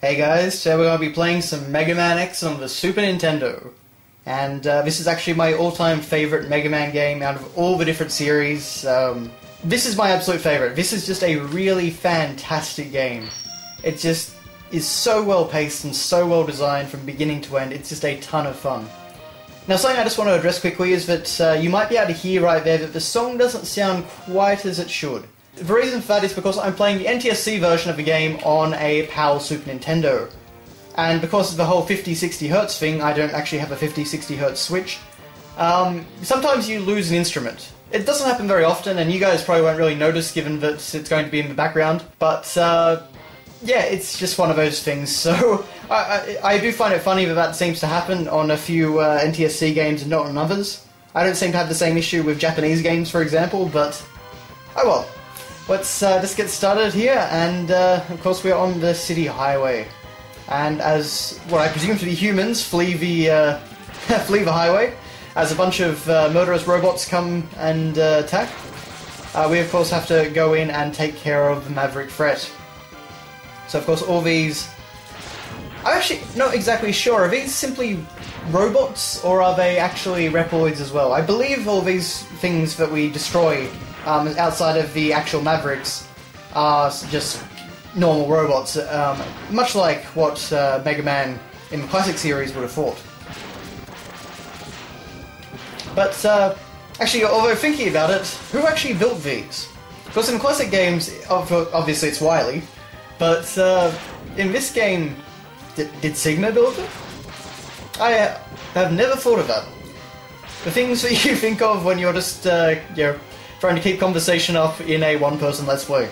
Hey guys, today we're going to be playing some Mega Man X on the Super Nintendo. And this is actually my all-time favourite Mega Man game out of all the different series. This is my absolute favourite. This is just a really fantastic game. It just is so well paced and so well designed from beginning to end. It's just a ton of fun. Now, something I just want to address quickly is that you might be able to hear right there that the song doesn't sound quite as it should. The reason for that is because I'm playing the NTSC version of the game on a PAL Super Nintendo. And because of the whole 50-60 Hz thing, I don't actually have a 50-60 Hz switch. Sometimes you lose an instrument. It doesn't happen very often, and you guys probably won't really notice given that it's going to be in the background. But, yeah, it's just one of those things. So, I do find it funny that that seems to happen on a few NTSC games and not on others. I don't seem to have the same issue with Japanese games, for example, but oh well. Let's just get started here, and of course we're on the city highway. And as what I presume to be humans flee the flee the highway, as a bunch of murderous robots come and attack, we of course have to go in and take care of the Maverick threat. So of course all these... I'm actually not exactly sure, are these simply robots or are they actually Reploids as well? I believe all these things that we destroy outside of the actual Mavericks are just normal robots, much like what Mega Man in the classic series would have thought. But actually, although thinking about it, who actually built these? Because in classic games, obviously it's Wily, but in this game, did Sigma build it? I have never thought of that. The things that you think of when you're just, you know, trying to keep conversation up in a one-person Let's Play.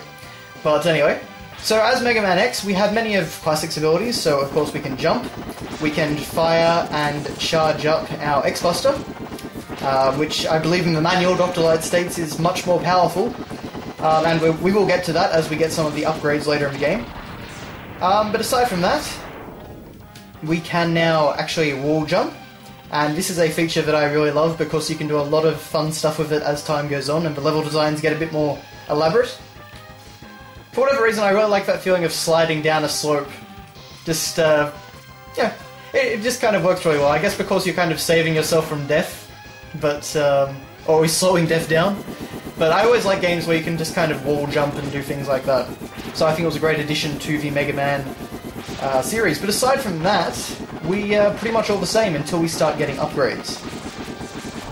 But anyway, so as Mega Man X, we have many of Classic's abilities, so of course we can jump, we can fire and charge up our X-Buster, which I believe in the manual Dr. Light states is much more powerful, and we will get to that as we get some of the upgrades later in the game. But aside from that, we can now actually wall jump. And this is a feature that I really love because you can do a lot of fun stuff with it as time goes on and the level designs get a bit more elaborate. For whatever reason, I really like that feeling of sliding down a slope. Just, yeah, it just kind of works really well. I guess because you're kind of saving yourself from death, but, or slowing death down. But I always like games where you can just kind of wall jump and do things like that. So I think it was a great addition to the Mega Man series. But aside from that, we are pretty much all the same until we start getting upgrades.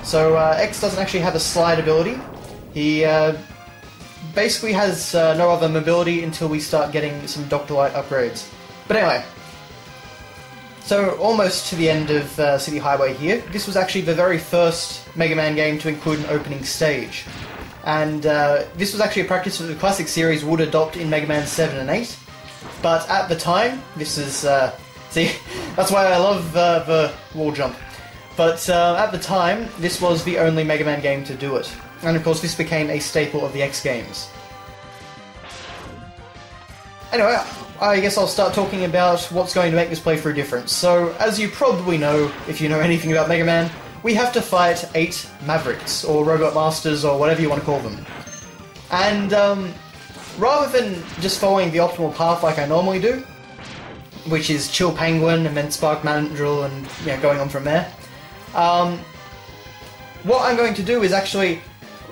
So X doesn't actually have a slide ability. He basically has no other mobility until we start getting some Dr. Light upgrades. But anyway, so almost to the end of City Highway here. This was actually the very first Mega Man game to include an opening stage. And this was actually a practice that the classic series would adopt in Mega Man 7 and 8. But at the time, this is... see, that's why I love the wall jump. But at the time, this was the only Mega Man game to do it. And of course, this became a staple of the X games. Anyway, I guess I'll start talking about what's going to make this playthrough different. So, as you probably know, if you know anything about Mega Man, we have to fight 8 Mavericks, or Robot Masters, or whatever you want to call them. And, rather than just following the optimal path like I normally do, which is Chill Penguin and then Spark Mandrill and, you know, going on from there, what I'm going to do is actually,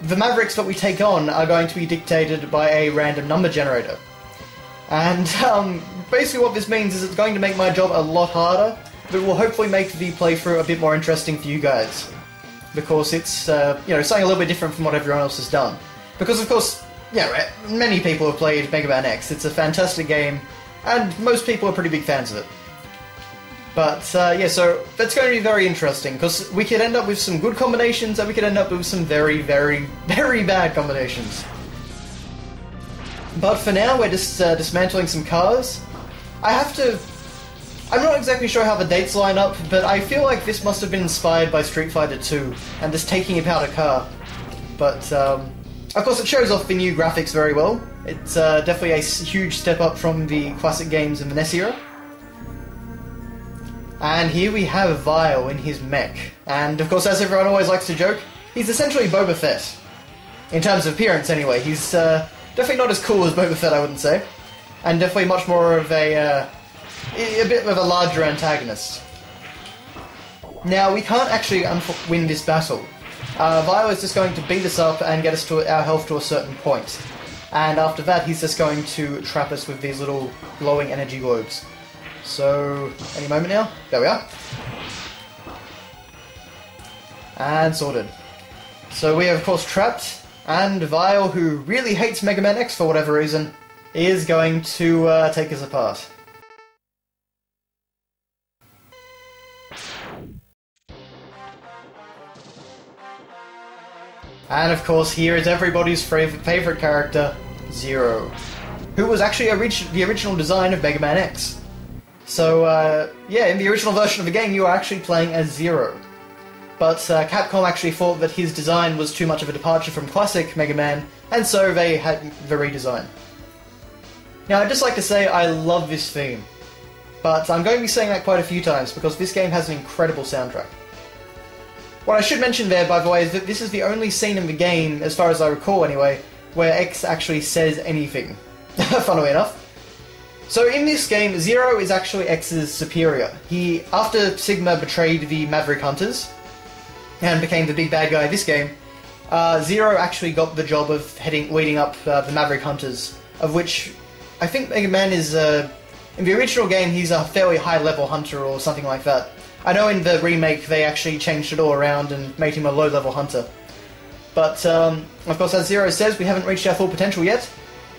the Mavericks that we take on are going to be dictated by a random number generator. And basically what this means is it's going to make my job a lot harder, but it will hopefully make the playthrough a bit more interesting for you guys. Because it's, you know, something a little bit different from what everyone else has done. Because of course, yeah, many people have played Mega Man X. It's a fantastic game, and most people are pretty big fans of it. But, yeah, so that's going to be very interesting, because we could end up with some good combinations, and we could end up with some very, very, very bad combinations. But for now, we're just dismantling some cars. I'm not exactly sure how the dates line up, but I feel like this must have been inspired by Street Fighter 2, and just taking apart a car. But, of course, it shows off the new graphics very well. It's definitely a huge step up from the classic games in the NES era. And here we have Vile in his mech. And, of course, as everyone always likes to joke, he's essentially Boba Fett. In terms of appearance, anyway. He's definitely not as cool as Boba Fett, I wouldn't say. And definitely much more of a a bit of a larger antagonist. Now, we can't actually win this battle. Vile is just going to beat us up and get us to our health to a certain point. And after that, he's just going to trap us with these little glowing energy globes. So, any moment now. There we are. And sorted. So we are, of course, trapped, and Vile, who really hates Mega Man X for whatever reason, is going to take us apart. And of course, here is everybody's favourite character, Zero, who was actually the original design of Mega Man X. So, yeah, in the original version of the game, you are actually playing as Zero. But Capcom actually thought that his design was too much of a departure from classic Mega Man, and so they had the redesign. Now, I'd just like to say I love this theme, but I'm going to be saying that quite a few times because this game has an incredible soundtrack. What I should mention there, by the way, is that this is the only scene in the game, as far as I recall anyway, where X actually says anything, funnily enough. So in this game, Zero is actually X's superior. After Sigma betrayed the Maverick Hunters, and became the big bad guy of this game, Zero actually got the job of leading up the Maverick Hunters, of which I think Mega Man is, in the original game, he's a fairly high-level hunter or something like that. I know in the remake they actually changed it all around and made him a low-level hunter. But, of course, as Zero says, we haven't reached our full potential yet,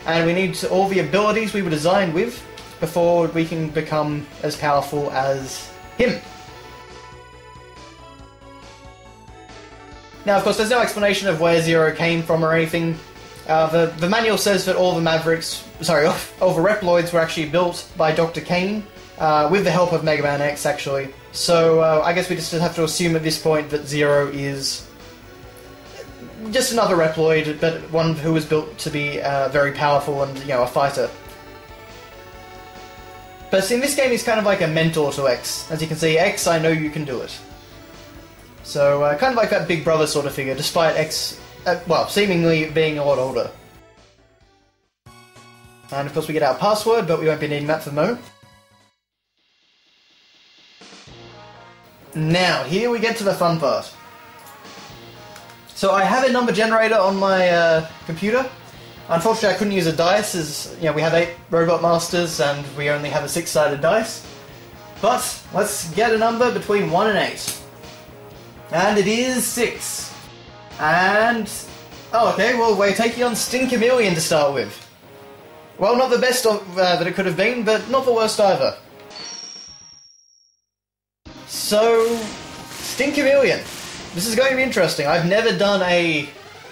and we need all the abilities we were designed with before we can become as powerful as him. Now, of course, there's no explanation of where Zero came from or anything. The manual says that all the Mavericks, all the Reploids were actually built by Dr. Kane, with the help of Mega Man X, actually. So, I guess we just have to assume at this point that Zero is just another Reploid, but one who was built to be very powerful and, a fighter. But in this game, he's kind of like a mentor to X. As you can see, X, I know you can do it. So, kind of like that big brother sort of figure, despite X, seemingly being a lot older. And of course we get our password, but we won't be needing that for the moment. Now, here we get to the fun part. So I have a number generator on my computer. Unfortunately, I couldn't use a dice, as we have 8 Robot Masters and we only have a 6-sided dice. But let's get a number between 1 and 8. And it is 6. And... oh, okay, well, we're taking on Stinkamillion to start with. Well, not the best that it could have been, but not the worst either. So, Stinkamillion. This is going to be interesting. I've never done a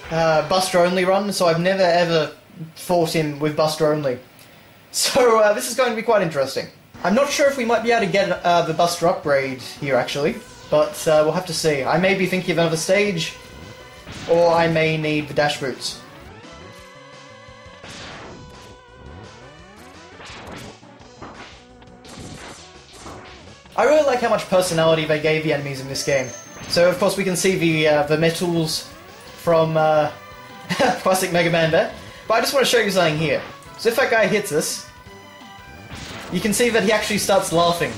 Buster Only run, so I've never ever fought him with Buster Only. So, this is going to be quite interesting. I'm not sure if we might be able to get the Buster upgrade here, actually. But we'll have to see. I may be thinking of another stage, or I may need the dash boots. I really like how much personality they gave the enemies in this game. So of course we can see the metals from classic Mega Man there. But I just want to show you something here. So if that guy hits us, you can see that he actually starts laughing.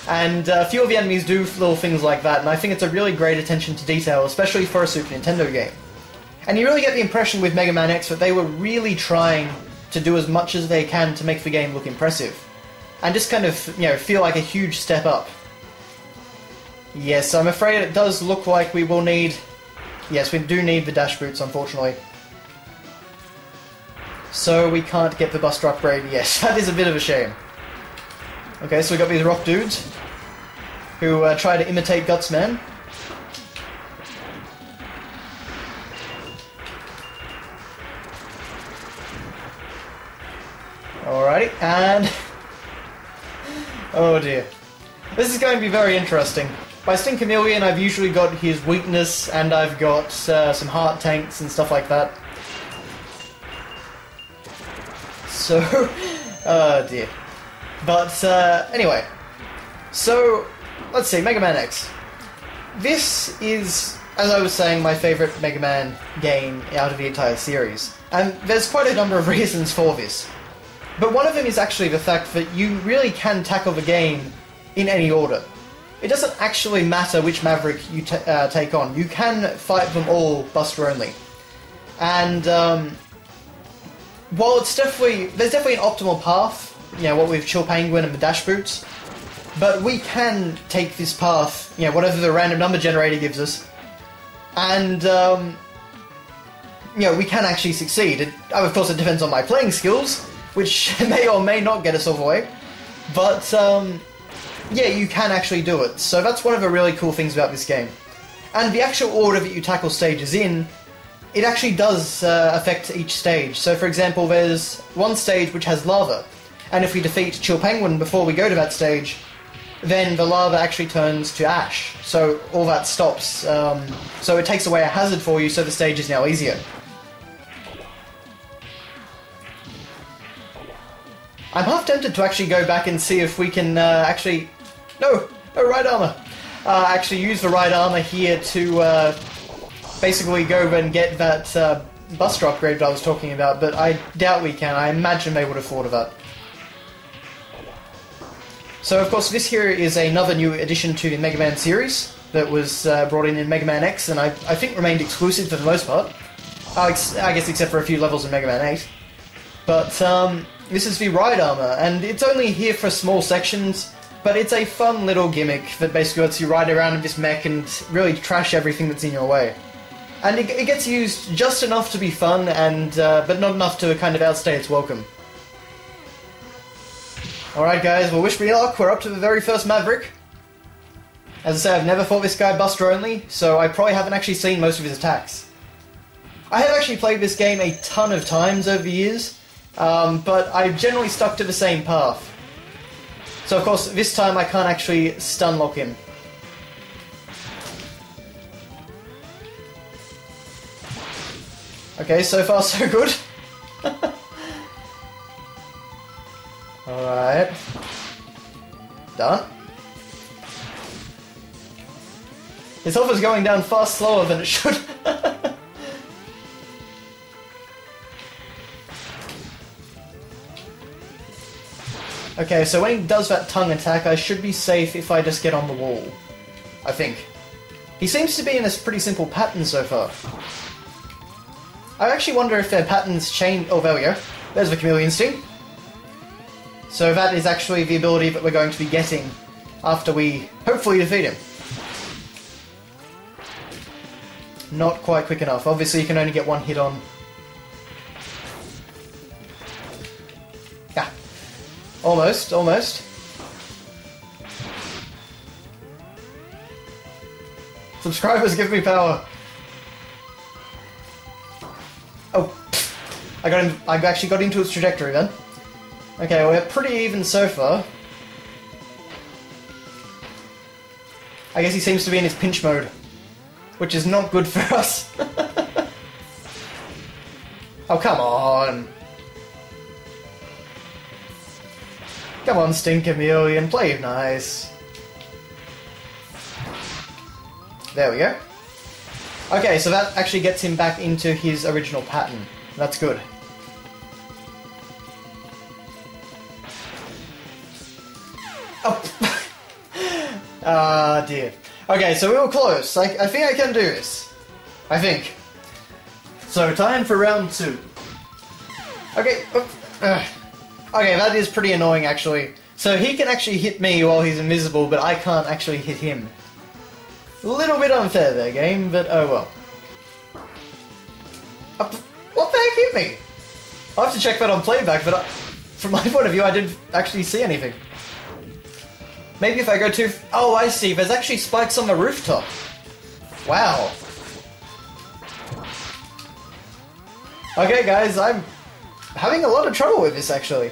And a few of the enemies do little things like that, and I think it's a really great attention to detail, especially for a Super Nintendo game. And you really get the impression with Mega Man X that they were really trying to do as much as they can to make the game look impressive. And just kind of, feel like a huge step up. Yes, I'm afraid it does look like we will need... yes, we do need the dash boots, unfortunately. So we can't get the Buster upgrade, yes, that is a bit of a shame. Okay, so we got these rock dudes who try to imitate Gutsman. Alrighty, and... oh dear. This is going to be very interesting. By Stinkamillion, I've usually got his weakness, and I've got some heart tanks and stuff like that. So... oh dear. But, anyway. So, let's see, Mega Man X. This is, as I was saying, my favourite Mega Man game out of the entire series. And there's quite a number of reasons for this. But one of them is actually the fact that you really can tackle the game in any order. It doesn't actually matter which Maverick you take on. You can fight them all Buster only. And while there's definitely an optimal path, you know, what with Chill Penguin and the Dash Boots, but we can take this path, you know, whatever the random number generator gives us, and you know, we can actually succeed. Of course, it depends on my playing skills, which may or may not get us all the way, but yeah, you can actually do it. So that's one of the really cool things about this game. And the actual order that you tackle stages in, it actually does affect each stage. So for example, there's one stage which has lava, and if we defeat Chill Penguin before we go to that stage, then the lava actually turns to ash. So all that stops. So it takes away a hazard for you, so the stage is now easier. I'm half tempted to actually go back and see if we can actually... No right armor! Actually use the right armor here to basically go and get that Buster upgrade that I was talking about, but I doubt we can. I imagine they would have thought of that. So of course this here is another new addition to the Mega Man series that was brought in Mega Man X, and I think remained exclusive for the most part. I guess except for a few levels in Mega Man 8. But this is the ride armor, and it's only here for small sections, but it's a fun little gimmick that basically lets you ride around in this mech and really trash everything that's in your way. And it gets used just enough to be fun, and but not enough to kind of outstay its welcome. Alright guys, well wish me luck, we're up to the very first Maverick. As I say, I've never fought this guy Buster only, so I probably haven't actually seen most of his attacks. I have actually played this game a ton of times over the years, but I've generally stuck to the same path. So of course, this time I can't actually stun lock him. Okay, so far so good. Alright. Done. His health is going down far slower than it should. Okay, so when he does that tongue attack, I should be safe if I just get on the wall. I think. He seems to be in a pretty simple pattern so far. I actually wonder if their patterns change... Oh, there we go. There's the Chameleon Sting. So that is actually the ability that we're going to be getting after we hopefully defeat him. Not quite quick enough. Obviously you can only get one hit on. Yeah. Almost, almost. Subscribers give me power. Oh. I actually got into its trajectory then. Okay, we're pretty even so far. I guess he seems to be in his pinch mode, which is not good for us. Oh, come on. Come on, Sting Chameleon, play nice. There we go. Okay, so that actually gets him back into his original pattern. That's good. Oh! Ah, dear. Okay, so we were close. I think I can do this. I think. So, time for round 2. Okay. Okay, that is pretty annoying, actually. So he can actually hit me while he's invisible, but I can't actually hit him. A little bit unfair there, game, but oh well. What the heck hit me? I'll have to check that on playback, but from my point of view, I didn't actually see anything. Maybe if I go too... Oh, I see. There's actually spikes on the rooftop. Wow. Okay, guys, I'm having a lot of trouble with this, actually.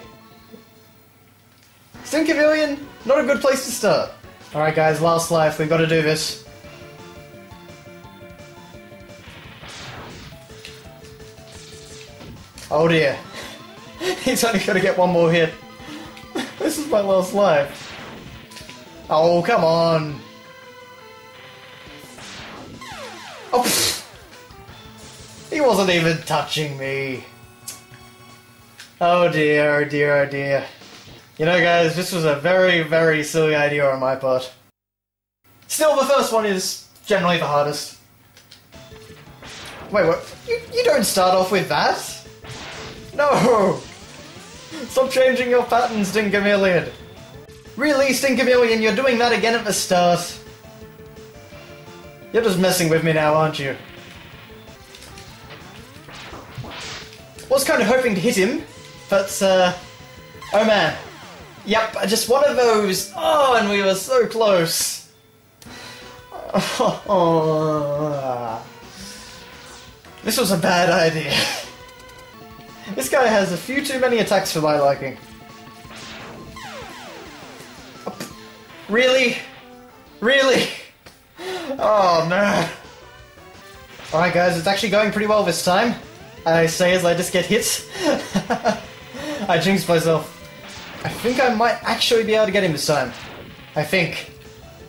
Sting Chameleon, not a good place to start. Alright, guys, last life. We've got to do this. Oh, dear. He's only going to get one more hit. This is my last life. Oh, come on. Oh, pfft. He wasn't even touching me. Oh dear, oh dear, oh dear. You know guys, this was a very, very silly idea on my part. Still, the first one is generally the hardest. Wait, what? You don't start off with that? No! Stop changing your pattern, Stinkamillion! Really, Stinkamillion, you're doing that again at the start. You're just messing with me now, aren't you? Was kind of hoping to hit him, but, oh man. Yep, just one of those. Oh, and we were so close. This was a bad idea. This guy has a few too many attacks for my liking. Really? Really? Oh man. Alright guys, it's actually going pretty well this time. I say as I just get hit. I jinxed myself. I think I might actually be able to get him this time. I think.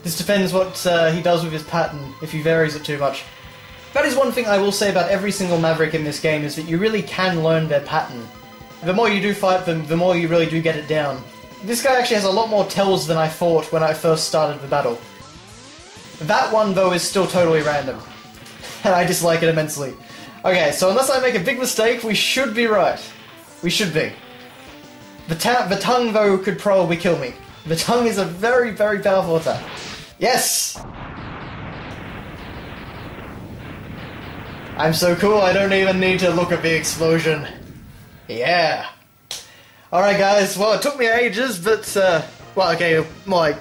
This depends what he does with his pattern, if he varies it too much. That is one thing I will say about every single Maverick in this game, is that you really can learn their pattern. The more you do fight them, the more you really do get it down. This guy actually has a lot more tells than I thought when I first started the battle. That one, though, is still totally random. And I dislike it immensely. Okay, so unless I make a big mistake, we should be right. We should be. The tongue, though, could probably kill me. The tongue is a very, very powerful attack. Yes! I'm so cool, I don't even need to look at the explosion. Yeah. Alright guys, well it took me ages, but, well okay, more like,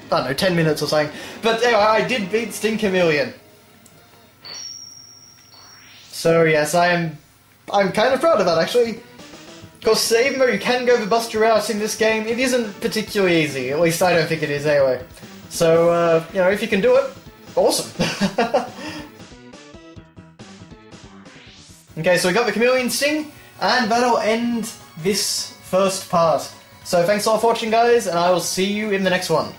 I don't know, 10 minutes or something. But anyway, I did beat Stinkamillion. So yes, I'm kind of proud of that actually. Of course, even though you can go the Buster route in this game, it isn't particularly easy. At least I don't think it is anyway. So, you know, if you can do it, awesome. Okay, so we got the Chameleon Sting, and that'll end this first part. So thanks a lot for watching guys, and I will see you in the next one.